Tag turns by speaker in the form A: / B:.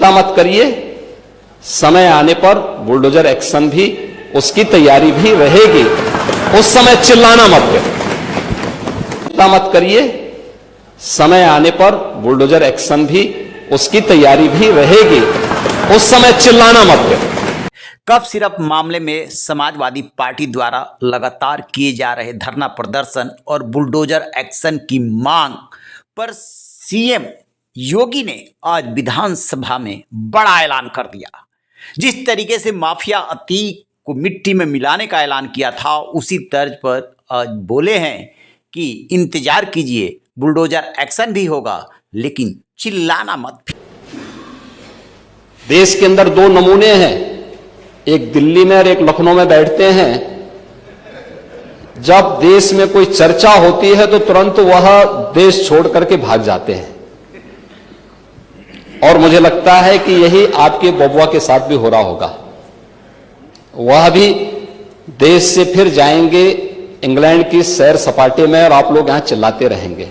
A: चिंता मत करिए, समय आने पर बुलडोजर एक्शन भी, उसकी तैयारी भी रहेगी। उस समय चिल्लाना मत करिए, चिंता मत करिए, समय आने पर बुलडोजर एक्शन भी, उसकी तैयारी भी रहेगी। उस समय चिल्लाना मत करिए।
B: कफ सिरप मामले में समाजवादी पार्टी द्वारा लगातार किए जा रहे धरना प्रदर्शन और बुलडोजर एक्शन की मांग पर सीएम योगी ने आज विधानसभा में बड़ा ऐलान कर दिया। जिस तरीके से माफिया अतीक को मिट्टी में मिलाने का ऐलान किया था, उसी तर्ज पर आज बोले हैं कि इंतजार कीजिए, बुलडोजर एक्शन भी होगा, लेकिन चिल्लाना मत।
A: देश के अंदर दो नमूने हैं, एक दिल्ली में और एक लखनऊ में बैठते हैं। जब देश में कोई चर्चा होती है तो तुरंत वह देश छोड़ करके भाग जाते हैं, और मुझे लगता है कि यही आपके बबुआ के साथ भी हो रहा होगा। वह भी देश से फिर जाएंगे इंग्लैंड की सैर सपाटे में, और आप लोग यहां चिल्लाते रहेंगे।